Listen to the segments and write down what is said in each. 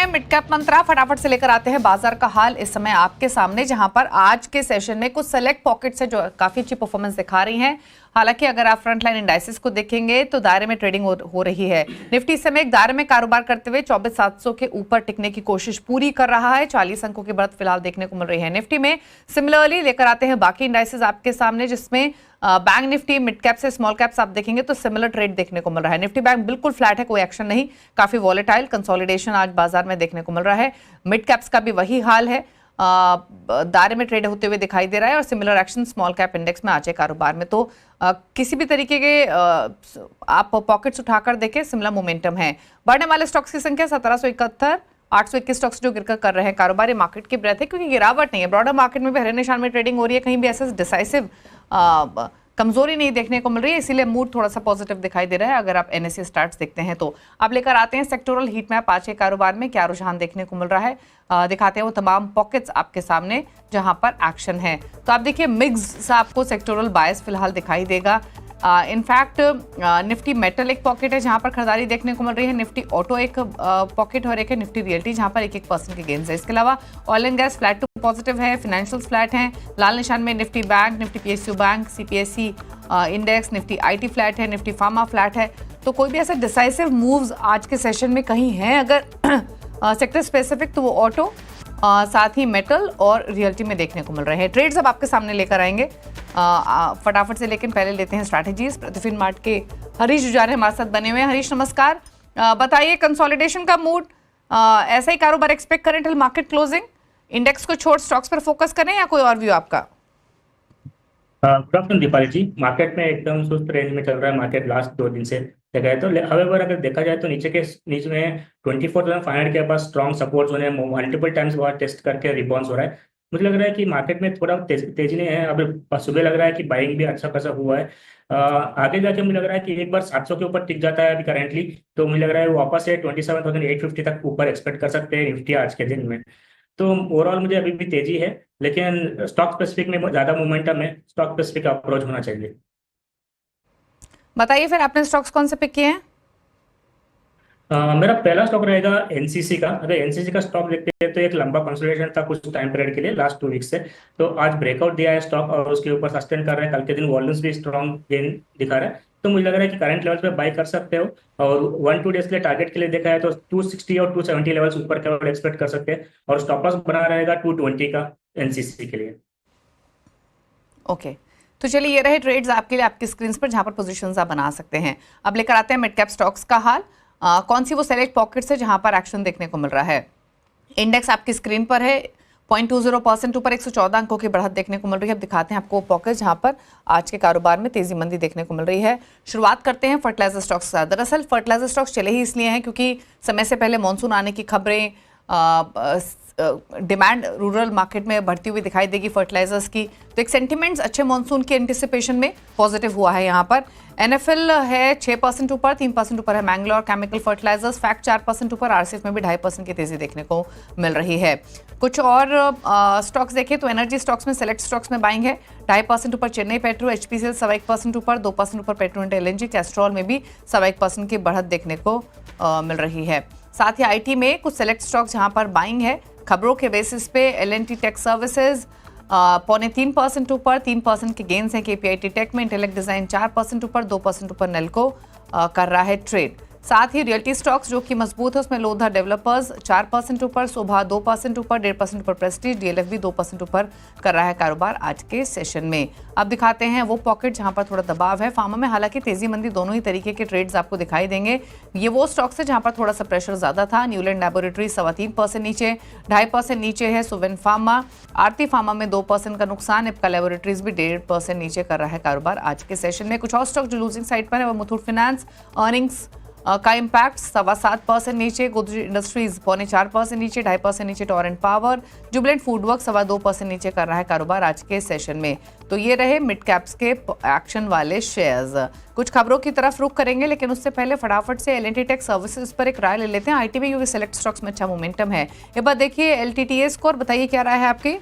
Mid cap मंत्रा, फटाफट से लेकर आते हैं बाजार का हाल इस समय आपके सामने, जहां पर आज के सेशन में कुछ सेलेक्ट पॉकेट्स है जो काफी अच्छी परफॉर्मेंस दिखा रही हैं। हालांकि अगर आप फ्रंट लाइन इंडाइसेस को देखेंगे तो दायरे में ट्रेडिंग हो रही है। निफ्टी इस समय एक दायरे में कारोबार करते हुए 24,700 के ऊपर टिकने की कोशिश पूरी कर रहा है। 40 अंकों की बढ़त फिलहाल देखने को मिल रही है निफ्टी में। सिमिलरली लेकर आते हैं बाकी इंडाइसेस आपके सामने, जिसमें बैंक निफ्टी मिड कैप से स्मॉल कैप्स आप देखेंगे तो सिमिलर ट्रेड देखने को मिल रहा है। निफ्टी बैंक बिल्कुल फ्लैट है, कोई एक्शन नहीं, काफी वॉलेटाइल कंसोलिडेशन आज बाजार में देखने को मिल रहा है। मिड कैप्स का भी वही हाल है, दायरे में ट्रेड होते हुए दिखाई दे रहा है और similar action small cap index में आज के कारोबार में। तो किसी भी तरीके के आप पॉकेट्स उठाकर देखें, सिमिलर मोमेंटम है। बढ़ने वाले स्टॉक्स की संख्या 1771, 821 स्टॉक्स जो गिरकर कर रहे हैं कारोबार। ये मार्केट की ब्रेथ है क्योंकि गिरावट नहीं है, ब्रॉडर मार्केट में भी हरे निशान में ट्रेडिंग हो रही है, कहीं भी ऐसे डिसाइसिव कमजोरी नहीं देखने को मिल रही है, इसीलिए मूड थोड़ा सा पॉजिटिव दिखाई दे रहा है। अगर आप एनएससी स्टार्ट्स देखते हैं तो आप लेकर आते हैं सेक्टोरल हीट मैप आज के कारोबार में क्या रुझान देखने को मिल रहा है, दिखाते हैं वो तमाम पॉकेट्स आपके सामने जहां पर एक्शन है। तो आप देखिए मिक्स सा आपको सेक्टोरल बायस फिलहाल दिखाई देगा। इनफैक्ट निफ्टी मेटल एक पॉकेट है जहां पर खरीदारी देखने को मिल रही है, निफ्टी ऑटो एक पॉकेट और एक है निफ्टी रियल्टी जहां पर 1-1% के गेन्स है। इसके अलावा oil and gas flat to positive है, फाइनेंशियल्स फ्लैट हैं, लाल निशान में Nifty bank, Nifty PSU bank, CPSC index, Nifty IT flat है, निफ्टी फार्मा फ्लैट है। तो कोई भी ऐसे डिसाइसिव मूव्स आज के सेशन में कहीं हैं अगर सेक्टर स्पेसिफिक तो वो ऑटो, साथ ही मेटल और रियल्टी में देखने को मिल रहे हैं। ट्रेड्स अब आपके सामने लेकर आएंगे फटाफट से, लेकिन पहले लेते हैं स्ट्रैटेजीज। प्रतिफिन मार्ट के हरीश जुजारे हमारे साथ बने हुए हैं। हरीश नमस्कार, बताइए कंसोलिडेशन का मूड, ऐसा ही कारोबार एक्सपेक्ट करें टिल मार्केट क्लोजिंग, इंडेक्स को छोड़ स्टॉक्स पर फोकस करें या कोई और व्यू आपका? गुड आफ्टरनून दीपाली जी। मार्केट में एकदम सुस्त रेंज में चल रहा है मार्केट लास्ट 2 दिन से देखा जाए तो। हवेवर अगर देखा जाए तो नीचे में 24,500 के पास स्ट्रॉन्ग सपोर्ट होने मल्टीपल टाइम्स वहाँ टेस्ट करके रिबाउंस हो रहा है। मुझे लग रहा है कि मार्केट में थोड़ा तेजी नहीं है। अब सुबह लग रहा है कि बाइंग भी अच्छा खासा हुआ है। आगे जाके मुझे लग रहा है कि एक बार 700 के ऊपर टिक जाता है अभी करेंटली, तो मुझे लग रहा है वापस से 27,850 तक ऊपर एक्सपेक्ट कर सकते हैं निफ्टी आज के दिन में। तो ओवरऑल मुझे अभी भी तेजी है, लेकिन स्टॉक स्पेसिफिक में ज्यादा मोमेंटम है, स्टॉक स्पेसिफिक अप्रोच होना चाहिए। बताइए फिर आपने स्टॉक्स कौन से पिक किए हैं? मेरा पहला स्टॉक रहेगा एनसीसी का। अगर एनसीसी का स्टॉक देखते हैं तो एक लंबा कंसोलिडेशन था कुछ टाइम पीरियड के लिए लास्ट 2 वीक से, तो आज ब्रेकआउट दिया है स्टॉक और उसके ऊपर सस्टेन कर रहा है। कल के दिन वॉल्यूम्स भी स्ट्रॉन्ग गेन दिखा रहा है, तो मुझे लग रहा है कि करंट लेवल्स पे बाई कर सकते हो। और 1-2 डेज के लिए टारगेट के लिए देखा है तो 260 और 270 लेवल्स ऊपर का एक्सपेक्ट कर सकते हैं, और स्टॉप लॉस बना रहेगा 220 का एनसीसी के लिए। ओके तो चलिए ये रहे ट्रेड्स आपके लिए आपकी स्क्रीन पर जहां पर पोजीशंस आप बना सकते हैं। अब लेकर आते हैं मिड कैप स्टॉक्स का हाल, कौन सी वो सेलेक्ट पॉकेट्स है जहां पर एक्शन देखने को मिल रहा है। इंडेक्स आपकी स्क्रीन पर है, 0.20% ऊपर 114 अंकों की बढ़त देखने को मिल रही है। अब दिखाते हैं आपको पॉकेट जहां पर आज के कारोबार में तेजी मंदी देखने को मिल रही है। शुरुआत करते हैं फर्टिलाइजर स्टॉक्स से। दरअसल फर्टिलाइजर स्टॉक्स चले ही इसलिए हैं क्योंकि समय से पहले मानसून आने की खबरें, डिमांड रूरल मार्केट में बढ़ती हुई दिखाई देगी फर्टिलाइजर्स की, तो एक सेंटिमेंट्स अच्छे मॉनसून के एंटिसिपेशन में पॉजिटिव हुआ है। यहाँ पर एनएफएल है 6% ऊपर, 3% ऊपर है मैंगलोर केमिकल फर्टिलाइजर्स, फैक्ट 4% ऊपर, आरसीएफ में भी 2.5% की तेजी देखने को मिल रही है। कुछ और स्टॉक्स देखें तो एनर्जी स्टॉक्स में सेलेक्ट स्टॉक्स में बाइंग है, 2.5% ऊपर चेन्नई पेट्रो, एचपीसीएल 1.25% ऊपर, 2% ऊपर पेट्रो इंडिया एलएनजी, कैस्ट्रॉल में भी 1.25% की बढ़त देखने को मिल रही है। साथ ही आईटी में कुछ सेलेक्ट स्टॉक्स जहां पर बाइंग है, खबरों के बेसिस पे एलएनटी टेक सर्विसेज 0.3% ऊपर, 3% के गेन्स हैं केपीआईटी टेक में, इंटेलेक्ट डिजाइन 4% ऊपर, 2% ऊपर नेल्को कर रहा है ट्रेड। साथ ही रियल्टी स्टॉक्स जो कि मजबूत है उसमें लोधा डेवलपर्स 4% ऊपर, शोभा 2% ऊपर, 1.5% ऊपर प्रेस्टीज, डीएलएफ भी 2% ऊपर कर रहा है कारोबार आज के सेशन में। अब दिखाते हैं वो पॉकेट जहां पर थोड़ा दबाव है। फार्मा में हालांकि तेजी मंदी दोनों ही तरीके के ट्रेड्स आपको दिखाई देंगे। ये वो स्टॉक्स है जहां पर थोड़ा सा प्रेशर ज्यादा था। न्यूलैंड लैबोरेटरी 3.25% नीचे, 2.5% नीचे है सुवेन फार्मा, आरती फार्मा में 2% का नुकसान, इप्का लैबोरेटरीज भी 1.5% नीचे कर रहा है कारोबार आज के सेशन में। कुछ और स्टॉक जो लूजिंग साइड पर है वो मुथूट फाइनेंस, अर्निंग्स का इम्पैक्ट 7.25% नीचे, गोदरेज इंडस्ट्रीज 4.25% नीचे, 2.5% नीचे टोरेंट पावर, जुबिलेंट फूडवर्क 2.25% नीचे कर रहा है कारोबार आज के सेशन में। तो ये रहे मिड कैप्स के एक्शन वाले शेयर्स। कुछ खबरों की तरफ रुख करेंगे, लेकिन उससे पहले फटाफट से एलएनटी टेक सर्विसेज पर एक राय ले लेते हैं। आईटी में यूवी सेलेक्ट स्टॉक्स में अच्छा मोमेंटम है। एक बार देखिए एलटीटीए स्कोर, बताइए क्या राय है आपकी?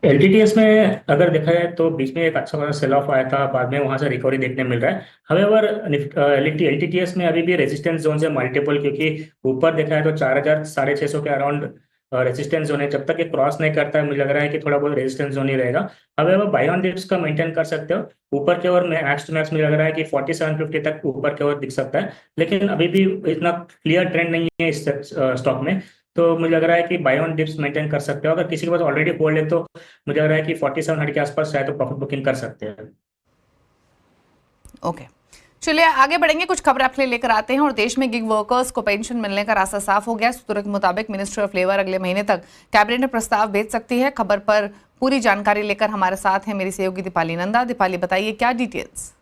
एलटीटीएस में अगर देखा जाए तो बीच में एक अच्छा खासा सेल ऑफ आया था, बाद में वहां से रिकवरी देखने मिल रहा है। हवेवर एलटीटीएस में अभी भी रेजिस्टेंस जोन है मल्टीपल, क्योंकि ऊपर देखा है तो 4000 650 के अराउंड रेजिस्टेंस जोन है। जब तक ये क्रॉस नहीं करता है मुझे लग रहा है कि थोड़ा बहुत रेजिस्टेंस जोन ही रहेगा। हवेवर बाय ऑन डिप्स का मेंटेन कर सकते हो। ऊपर की ओर मैक्स टू मैक्स मुझे लग रहा है कि 4750 तक ऊपर की ओर दिख सकता है, लेकिन अभी भी इतना क्लियर ट्रेंड नहीं है इस स्टॉक में। तो मुझे लग रहा है कि बाय ऑन डिप्स मेंटेन कर सकते हो। अगर किसी के पास ऑलरेडी होल्ड है तो मुझे लग रहा है कि 4700 के आसपास शायद तो प्रॉफिट बुकिंग कर सकते हैं। ओके, चलिए आगे बढ़ेंगे। कुछ खबर आपके लिए लेकर आते हैं। और देश में गिग वर्कर्स को पेंशन मिलने का रास्ता साफ हो गया। सूत्रों के मुताबिक मिनिस्ट्री ऑफ लेबर अगले महीने तक कैबिनेट में प्रस्ताव भेज सकती है। खबर पर पूरी जानकारी लेकर हमारे साथ है मेरी सहयोगी दीपाली नंदा। दीपाली, बताइए क्या डिटेल्स।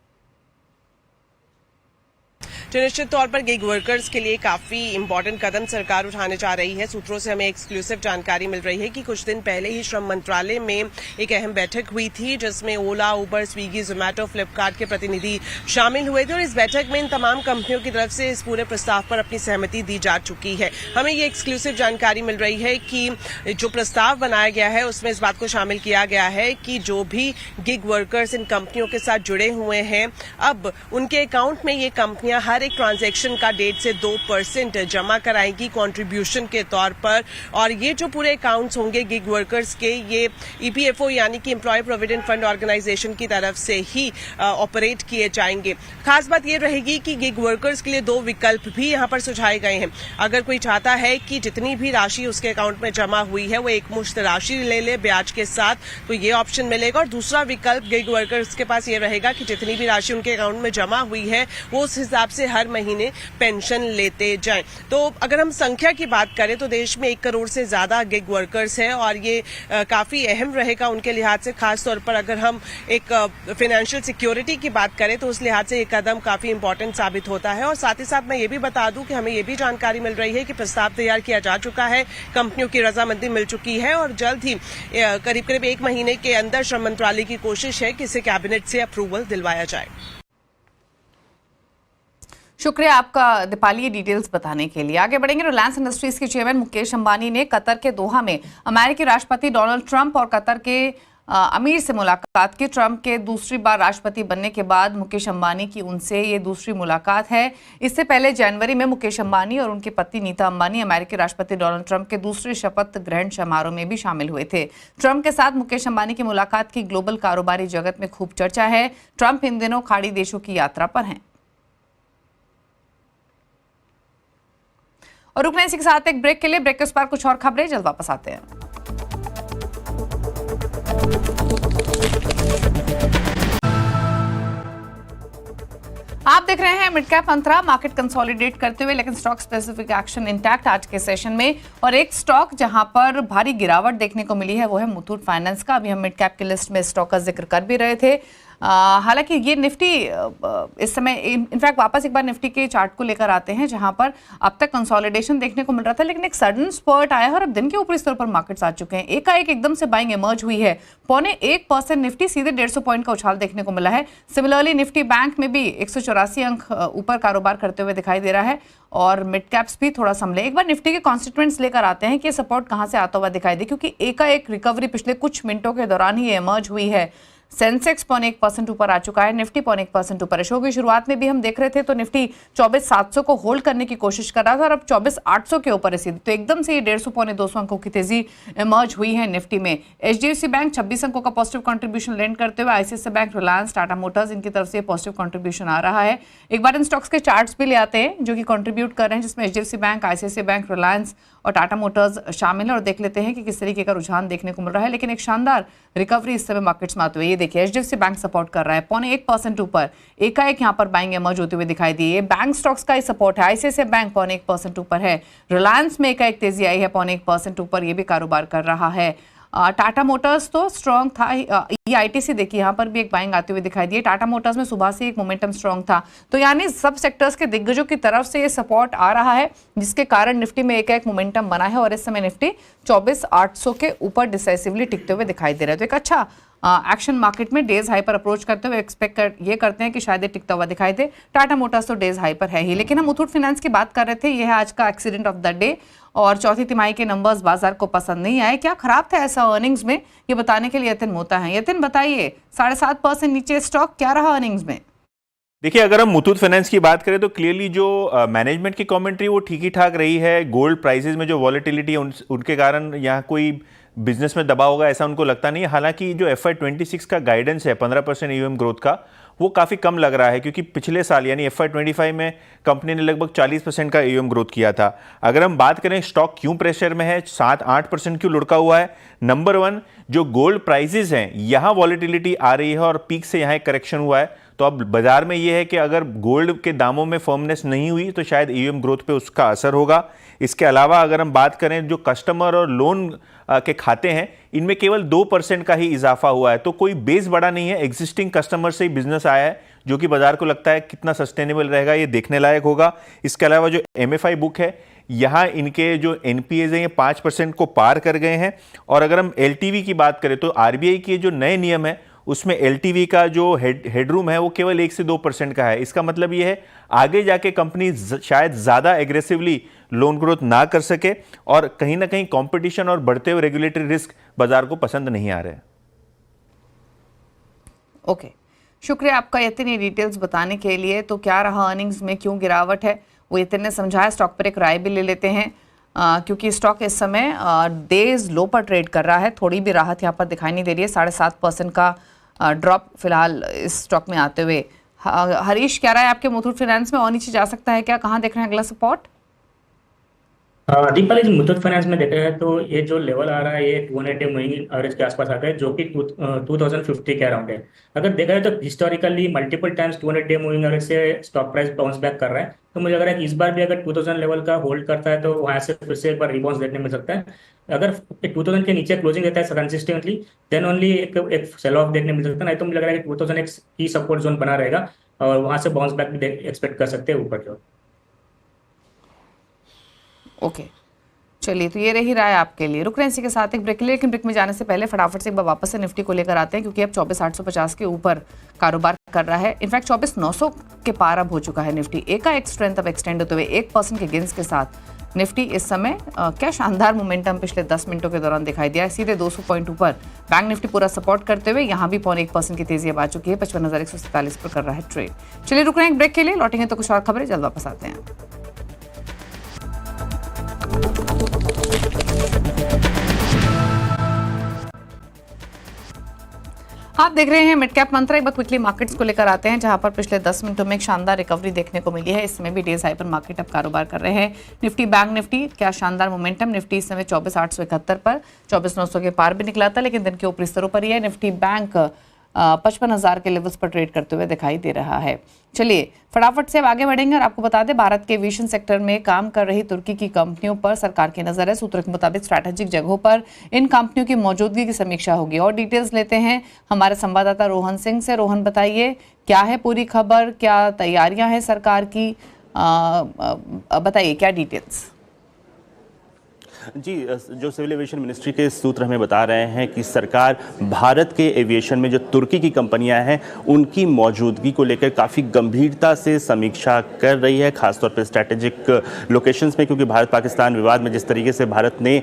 तो निश्चित तौर पर गिग वर्कर्स के लिए काफी इंपॉर्टेंट कदम सरकार उठाने जा रही है। सूत्रों से हमें एक्सक्लूसिव जानकारी मिल रही है कि कुछ दिन पहले ही श्रम मंत्रालय में एक अहम बैठक हुई थी, जिसमें ओला, उबर, स्विगी, जोमेटो, फ्लिपकार्ट के प्रतिनिधि शामिल हुए थे। और इस बैठक में इन तमाम कंपनियों की तरफ से इस पूरे प्रस्ताव पर अपनी सहमति दी जा चुकी है। हमें ये एक्सक्लूसिव जानकारी मिल रही है कि जो प्रस्ताव बनाया गया है उसमें इस बात को शामिल किया गया है कि जो भी गिग वर्कर्स इन कंपनियों के साथ जुड़े हुए हैं, अब उनके अकाउंट में ये कंपनियां हर एक ट्रांजैक्शन का 1.5 से 2% जमा कराएंगी कंट्रीब्यूशन के तौर पर। और ये जो पूरे अकाउंट्स होंगे गिग वर्कर्स के, ये ईपीएफओ यानी कि एम्प्लॉय प्रोविडेंट फंड ऑर्गेनाइजेशन की तरफ से ही ऑपरेट किए जाएंगे। खास बात ये रहेगी कि गिग वर्कर्स के लिए 2 विकल्प भी यहाँ पर सुझाए गए हैं। अगर कोई चाहता है कि जितनी भी राशि उसके अकाउंट में जमा हुई है वो एक मुश्त राशि ले ले ब्याज के साथ, तो ये ऑप्शन मिलेगा। और दूसरा विकल्प गिग वर्कर्स के पास ये रहेगा कि जितनी भी राशि उनके अकाउंट में जमा हुई है वो उस हिसाब से हर महीने पेंशन लेते जाएं। तो अगर हम संख्या की बात करें तो देश में 1 करोड़ से ज्यादा गिग वर्कर्स हैं और ये काफी अहम रहेगा उनके लिहाज से। खास तौर पर अगर हम एक फाइनेंशियल सिक्योरिटी की बात करें तो उस लिहाज से ये कदम काफी इंपॉर्टेंट साबित होता है। और साथ ही साथ मैं ये भी बता दूं कि हमें ये भी जानकारी मिल रही है कि प्रस्ताव तैयार किया जा चुका है, कंपनियों की रजामंदी मिल चुकी है और जल्द ही करीब करीब 1 महीने के अंदर श्रम मंत्रालय की कोशिश है कि इसे कैबिनेट से अप्रूवल दिलवाया जाए। शुक्रिया आपका दीपाली, ये डिटेल्स बताने के लिए। आगे बढ़ेंगे। रिलायंस इंडस्ट्रीज के चेयरमैन मुकेश अंबानी ने कतर के दोहा में अमेरिकी राष्ट्रपति डोनाल्ड ट्रंप और कतर के अमीर से मुलाकात की। ट्रंप के दूसरी बार राष्ट्रपति बनने के बाद मुकेश अंबानी की उनसे ये दूसरी मुलाकात है। इससे पहले जनवरी में मुकेश अंबानी और उनकी पत्नी नीता अंबानी अमेरिकी राष्ट्रपति डोनाल्ड ट्रंप के दूसरे शपथ ग्रहण समारोह में भी शामिल हुए थे। ट्रंप के साथ मुकेश अंबानी की मुलाकात की ग्लोबल कारोबारी जगत में खूब चर्चा है। ट्रंप इन दिनों खाड़ी देशों की यात्रा पर हैं। और रुकने इसी के साथ एक ब्रेक के लिए। ब्रेक के उस पार कुछ और खबरें, जल्द वापस आते हैं। आप देख रहे हैं मिड कैप मंत्रा। मार्केट कंसोलिडेट करते हुए लेकिन स्टॉक स्पेसिफिक एक्शन इंटैक्ट आज के सेशन में। और एक स्टॉक जहां पर भारी गिरावट देखने को मिली है वो है मुथूट फाइनेंस का। अभी हम मिड कैप की लिस्ट में स्टॉक का जिक्र कर भी रहे थे। हालांकि ये निफ्टी इस समय इनफैक्ट वापस एक बार निफ्टी के चार्ट को लेकर आते हैं, जहां पर अब तक कंसोलिडेशन देखने को मिल रहा था, लेकिन एक सडन स्पर्ट आया है और अब दिन के ऊपरी स्तर पर मार्केट्स आ चुके हैं। एकाएक एकदम से बाइंग इमर्ज हुई है। 0.25% निफ्टी सीधे 150 पॉइंट का उछाल देखने को मिला है। सिमिलरली निफ्टी बैंक में भी 184 अंक ऊपर कारोबार करते हुए दिखाई दे रहा है और मिड कैप्स भी थोड़ा संभले। एक बार निफ्टी के कॉन्स्टिट्यूएंट्स लेकर आते हैं कि सपोर्ट कहां से आता हुआ दिखाई दे, क्योंकि एकाएक रिकवरी पिछले कुछ मिनटों के दौरान ही इमर्ज हुई है। सेंसेक्स 0.1% ऊपर आ चुका है, निफ्टी 0.1% ऊपर है। शो की शुरुआत में भी हम देख रहे थे तो निफ्टी 24,700 को होल्ड करने की कोशिश कर रहा था और अब 24,800 के ऊपर है सीधे। तो एकदम से ये 150-200 अंकों की तेजी इमर्ज हुई है निफ्टी में। एचडीएफसी बैंक 26 अंकों का पॉजिटिव कंट्रीब्यूशन लैंड करते हुए, ICICI bank, Reliance, Tata Motors, इनकी तरफ से पॉजिटिव कंट्रीब्यूशन आ रहा है। एक बार इन स्टॉक्स के चार्ट्स भी ले आते हैं जो कि कंट्रीब्यूट कर रहे हैं, जिसमें HDFC bank, ICICI bank, Reliance और टाटा मोटर्स शामिल है। और देख लेते हैं कि किस तरीके का रुझान देखने को मिल रहा है। लेकिन एक शानदार रिकवरी इस समय मार्केट्स में आते हुए ये देखिए, एचडीएफसी बैंक सपोर्ट कर रहा है 0.1% ऊपर। एकाएक यहां पर बाइंग इमर्ज होते हुए दिखाई दी। बैंक स्टॉक्स का ही सपोर्ट है। आईसीआईसीआई बैंक 0.1% ऊपर है। रिलायंस में एकाएक तेजी आई है 0.1% ऊपर, ये भी कारोबार कर रहा है। टाटा मोटर्स तो स्ट्रॉन्ग था। ये आईटीसी देखिए, यहाँ पर भी एक बाइंग आते हुए दिखाई दी। टाटा मोटर्स में सुबह से एक मोमेंटम स्ट्रॉन्ग था। तो यानी सब सेक्टर्स के दिग्गजों की तरफ से ये सपोर्ट आ रहा है, जिसके कारण निफ्टी में एक मोमेंटम बना है और इस समय निफ्टी 24,800 के ऊपर डिसाइसिवली टिकते हुए दिखाई दे रहा है। तो एक अच्छा एक्शन मार्केट में डेज हाई पर अप्रोच करते हुए ये करते हैं कि शायद ये टिकता हुआ दिखाई दे। टाटा मोटर्स तो डेज हाई पर है ही, लेकिन हम मुथूट फाइनेंस की बात कर रहे थे। यह है आज का एक्सीडेंट ऑफ द डे और चौथी तिमाही के नंबर्स बाजार को पसंद नहीं आए। क्या खराब था ऐसा अर्निंग्स में, ये बताने के लिए यतिन मोता है। यतिन बताइए, 7.5% नीचे स्टॉक, क्या रहा अर्निंग्स में? देखिए, अगर हम मुथूट फाइनेंस की बात करें तो क्लियरली जो मैनेजमेंट की कमेंट्री वो ठीक ही ठाक रही है। गोल्ड प्राइसेस में जो वॉलेटिलिटी है उनके कारण यहाँ कोई बिजनेस में दबाव होगा ऐसा उनको लगता नहीं है। हालांकि जो FY26 का गाइडेंस है 15% AUM ग्रोथ का, वो काफ़ी कम लग रहा है, क्योंकि पिछले साल यानी FY25 में कंपनी ने लगभग 40% का AUM ग्रोथ किया था। अगर हम बात करें स्टॉक क्यों प्रेशर में है, 7-8% क्यों लुढ़का हुआ है, नंबर 1 जो गोल्ड प्राइसेस हैं यहाँ वॉलेटिलिटी आ रही है और पीक से यहाँ एक करेक्शन हुआ है। तो अब बाजार में ये है कि अगर गोल्ड के दामों में फर्मनेस नहीं हुई तो शायद AUM ग्रोथ पे उसका असर होगा। इसके अलावा अगर हम बात करें जो कस्टमर और लोन के खाते हैं, इनमें केवल 2% का ही इजाफा हुआ है। तो कोई बेस बड़ा नहीं है, एग्जिस्टिंग कस्टमर से ही बिजनेस आया है, जो कि बाजार को लगता है कितना सस्टेनेबल रहेगा, ये देखने लायक होगा। इसके अलावा जो MFI बुक है, यहाँ इनके जो NPAs हैं ये 5% को पार कर गए हैं। और अगर हम LTV की बात करें तो RBI के जो नए नियम है उसमें LTV का जो हेडरूम है वो केवल 1 से 2% का है। इसका मतलब ये है आगे जाके कंपनी शायद ज़्यादा एग्रेसिवली लोन ग्रोथ ना कर सके और कहीं ना कहीं कंपटीशन और बढ़ते हुए रेगुलेटरी रिस्क बाजार को पसंद नहीं आ रहे। ओके, शुक्रिया आपका यतिन ये डिटेल्स बताने के लिए। तो क्या रहा अर्निंग्स में, क्यों गिरावट है, वो यतिन ने समझाया। स्टॉक पर एक राय भी ले लेते हैं, क्योंकि स्टॉक इस समय डेज लो पर ट्रेड कर रहा है। थोड़ी भी राहत यहाँ पर दिखाई नहीं दे रही है। 7.5% का ड्रॉप फिलहाल इस स्टॉक में आते हुए। हरीश, क्या राय आपके मुथूट फाइनेंस में, और नीचे जा सकता है क्या? कहाँ देख रहे हैं अगला सपोर्ट? दीपाली जी, मुथूट फाइनेंस में देखा है तो ये जो लेवल आ रहा है ये 280 मूविंग एवरेज के आसपास आता है, जो कि 2050 के अराउंड है। अगर देखा जाए तो historically multiple times 200 moving average से स्टॉक प्राइस बाउंस बैक कर रहा है। तो मुझे लग रहा है कि इस बार भी अगर 2000 लेवल का होल्ड करता है तो वहां से फिर से एक बार रिबाउंस देखने मिल सकता है। अगर 2000 के नीचे क्लोजिंग रहता है कंसिस्टेंटली, देन ओनली एक सेल ऑफ देखने मिल सकता है। नहीं तो मुझे लग रहा है कि 2000 एक की सपोर्ट जोन बना रहेगा और वहां से बाउंस बैक भी एक्सपेक्ट कर सकते हैं ऊपर की ओर। ओके, चलिए, तो ये रही राय आपके लिए। रुक रहे हैं इसी के साथ एक ब्रेक के लिए, लेकिन ब्रेक में जाने से पहले फटाफट से एक बार वापस से निफ्टी को लेकर आते हैं, क्योंकि अब 24,850 के ऊपर कारोबार कर रहा है। इनफैक्ट 24,900 के पार अब हो चुका है निफ्टी। एक स्ट्रेंथ अब एक्सटेंड होते हुए 1% के गेंस के साथ निफ्टी इस समय क्या शानदार मोमेंटम पिछले 10 मिनटों के दौरान दिखाई दिया है। सीधे 200 पॉइंट ऊपर बैंक निफ्टी पूरा सपोर्ट करते हुए यहाँ भी 0.1% की तेजी अब आ चुकी है। 55,147 पर कर रहा है ट्रेड। चलिए, रुक रहे हैं एक ब्रेक के लिए, लौटेंगे तो कुछ और खबरें, जल्द वापस आते हैं। आप देख रहे हैं मिड कैप मंत्रा। एक बार क्विकली मार्केट्स को लेकर आते हैं, जहां पर पिछले 10 मिनटों में एक शानदार रिकवरी देखने को मिली है। इस समय भी डेज हाई पर मार्केट अब कारोबार कर रहे हैं। निफ्टी बैंक निफ्टी क्या शानदार मोमेंटम। निफ्टी इस समय 24,871 पर 24,900 के पार भी निकला था, लेकिन दिन के ऊपरी स्तरों पर ही है। निफ्टी बैंक 55,000 के लेवल्स पर ट्रेड करते हुए दिखाई दे रहा है। चलिए, फटाफट से अब आगे बढ़ेंगे और आपको बता दें, भारत के एविएशन सेक्टर में काम कर रही तुर्की की कंपनियों पर सरकार की नजर है। सूत्रों के मुताबिक स्ट्रैटेजिक जगहों पर इन कंपनियों की मौजूदगी की समीक्षा होगी। और डिटेल्स लेते हैं हमारे संवाददाता रोहन सिंह से। रोहन, बताइए क्या है पूरी खबर, क्या तैयारियां हैं सरकार की, बताइए क्या डिटेल्स। जी, जो सिविल एविएशन मिनिस्ट्री के सूत्र हमें बता रहे हैं कि सरकार भारत के एविएशन में जो तुर्की की कंपनियां हैं उनकी मौजूदगी को लेकर काफ़ी गंभीरता से समीक्षा कर रही है, खासतौर पर स्ट्रैटेजिक लोकेशंस में, क्योंकि भारत पाकिस्तान विवाद में जिस तरीके से भारत ने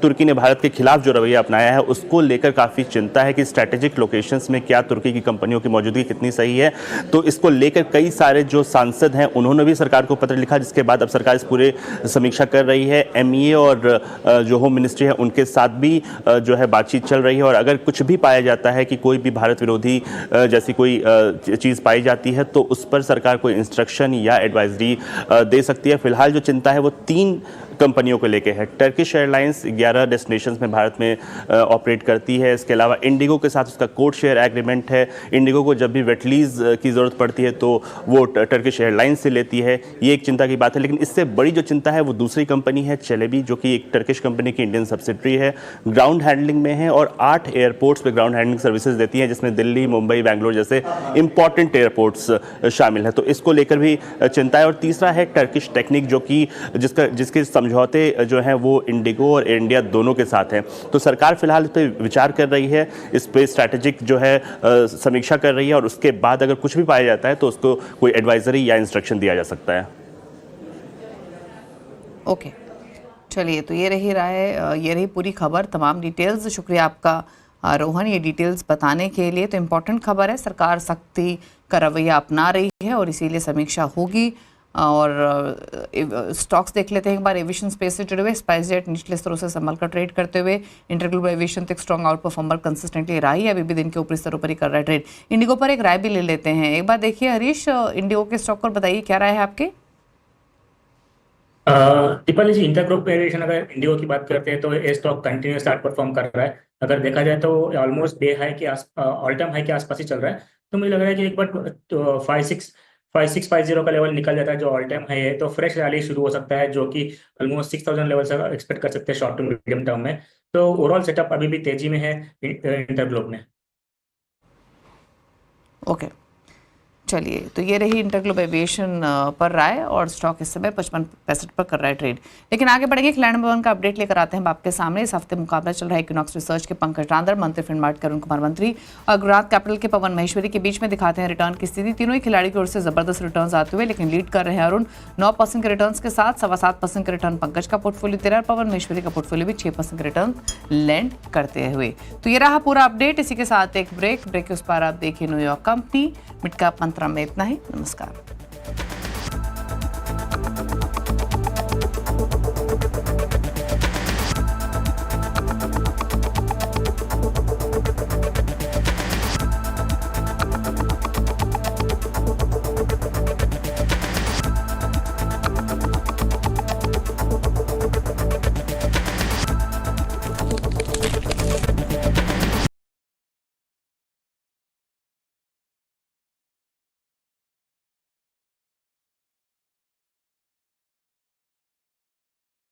तुर्की ने भारत के खिलाफ जो रवैया अपनाया है उसको लेकर काफ़ी चिंता है कि स्ट्रैटेजिक लोकेशंस में क्या तुर्की की कंपनियों की मौजूदगी कितनी सही है। तो इसको लेकर कई सारे जो सांसद हैं उन्होंने भी सरकार को पत्र लिखा, जिसके बाद अब सरकार इस पूरे समीक्षा कर रही है। MEA और जो होम मिनिस्ट्री है उनके साथ भी जो है बातचीत चल रही है, और अगर कुछ भी पाया जाता है कि कोई भी भारत विरोधी जैसी कोई चीज़ पाई जाती है तो उस पर सरकार कोई इंस्ट्रक्शन या एडवाइजरी दे सकती है। फिलहाल जो चिंता है वो 3 कंपनियों को लेके है। टर्किश एयरलाइंस 11 डेस्टिनेशंस में भारत में ऑपरेट करती है। इसके अलावा इंडिगो के साथ उसका कोड शेयर एग्रीमेंट है। इंडिगो को जब भी वेटलीज की ज़रूरत पड़ती है तो वो टर्किश एयरलाइंस से लेती है। ये एक चिंता की बात है, लेकिन इससे बड़ी जो चिंता है वो दूसरी कंपनी है चलेबी, जो कि एक टर्किश कंपनी की इंडियन सब्सिडरी है, ग्राउंड हैंडलिंग में है और 8 एयरपोर्ट्स पे ग्राउंड हैंडलिंग सर्विसेज देती है, जिसमें दिल्ली, मुंबई, बेंगलोर जैसे इंपॉर्टेंट एयरपोर्ट्स शामिल है। तो इसको लेकर भी चिंता है। और तीसरा है टर्किश टेक्निक, जो कि जिसके समझौते जो हैं वो इंडिगो और एयर इंडिया दोनों के साथ हैं। तो सरकार फिलहाल इस पर विचार कर रही है, इस पे स्ट्रैटेजिक जो है समीक्षा कर रही है, और उसके बाद अगर कुछ भी पाया जाता है तो उसको कोई एडवाइजरी या इंस्ट्रक्शन दिया जा सकता है। ओके, चलिए, तो ये रही ये रही पूरी खबर, तमाम डिटेल्स। शुक्रिया आपका रोहन, ये डिटेल्स बताने के लिए। तो इम्पोर्टेंट खबर है, सरकार सख्ती का रवैया अपना रही है और इसीलिए समीक्षा होगी। और स्टॉक्स देख लेते हैं एक बार एविएशन स्पेस से जुड़े हुए। स्पाइसजेट निचले स्तरों से संभल कर ट्रेड करते हुए, इंटरग्लोबल एविएशन तक स्ट्रॉन्ग आउट परफॉर्मर कंसिस्टेंटली रहा है, अभी भी दिन के ऊपरी स्तरों पर ही कर रहा है ट्रेड। इंडिगो पर एक राय भी ले लेते हैं एक बार। देखिए हरीश, इंडिगो के स्टॉक पर बताइए क्या राय है आपके? दीपाली जी, इंटरग्रुप एविएशन अगर इंडिगो की बात करते हैं तो ये स्टॉक कंटिन्यूस आउट परफॉर्म कर रहा है। अगर देखा जाए तो ऑलमोस्ट डे हाई के ऑल टाइम हाई के आसपास ही चल रहा है। तो मुझे लग रहा है कि एक बार 5650 का लेवल निकल जाता है जो ऑल टाइम हाई है, तो फ्रेश रैली शुरू हो सकता है, जो कि ऑलमोस्ट 6000 लेवल से एक्सपेक्ट कर सकते हैं शॉर्ट टू मीडियम टर्म में। तो ओवरऑल सेटअप अभी भी तेजी में है इंटरग्लोब में। ओके, चलिए, तो ये रही इंटरग्लोब एविएशन पर राय, और स्टॉक इस समय 55-65 पर कर रहा है ट्रेड। लेकिन आगे बढ़ेंगे, लैंड नंबर 1 का अपडेट लेकर आते हैं आपके सामने। इस हफ्ते मुकाबला चल रहा है इक्विनॉक्स रिसर्च के पंकज रांदर, मंत्री फिनमार्ट के अरुण कुमार मंत्री और गुजरात कैपिटल के पवन महेश्वरी के बीच में दिखाते हैं रिटर्न की स्थिति। तीनों ही खिलाड़ी की ओर से जबरदस्त रिटर्न आते हुए, लेकिन लीड कर रहे हैं अरुण 9% के रिटर्न के साथ। 7.25% के रिटर्न पंकज का पोर्टफोलियो 13 और पवन महेश्वरी का पोर्टफोलियो भी 6% के रिटर्न लैंड करते हुए। तो ये रहा पूरा अपडेट। इसी के साथ एक ब्रेक के उस पर आप देखिए न्यूयॉर्क कंपनी। मिड कैप मंत्रा में इतना ही। नमस्कार।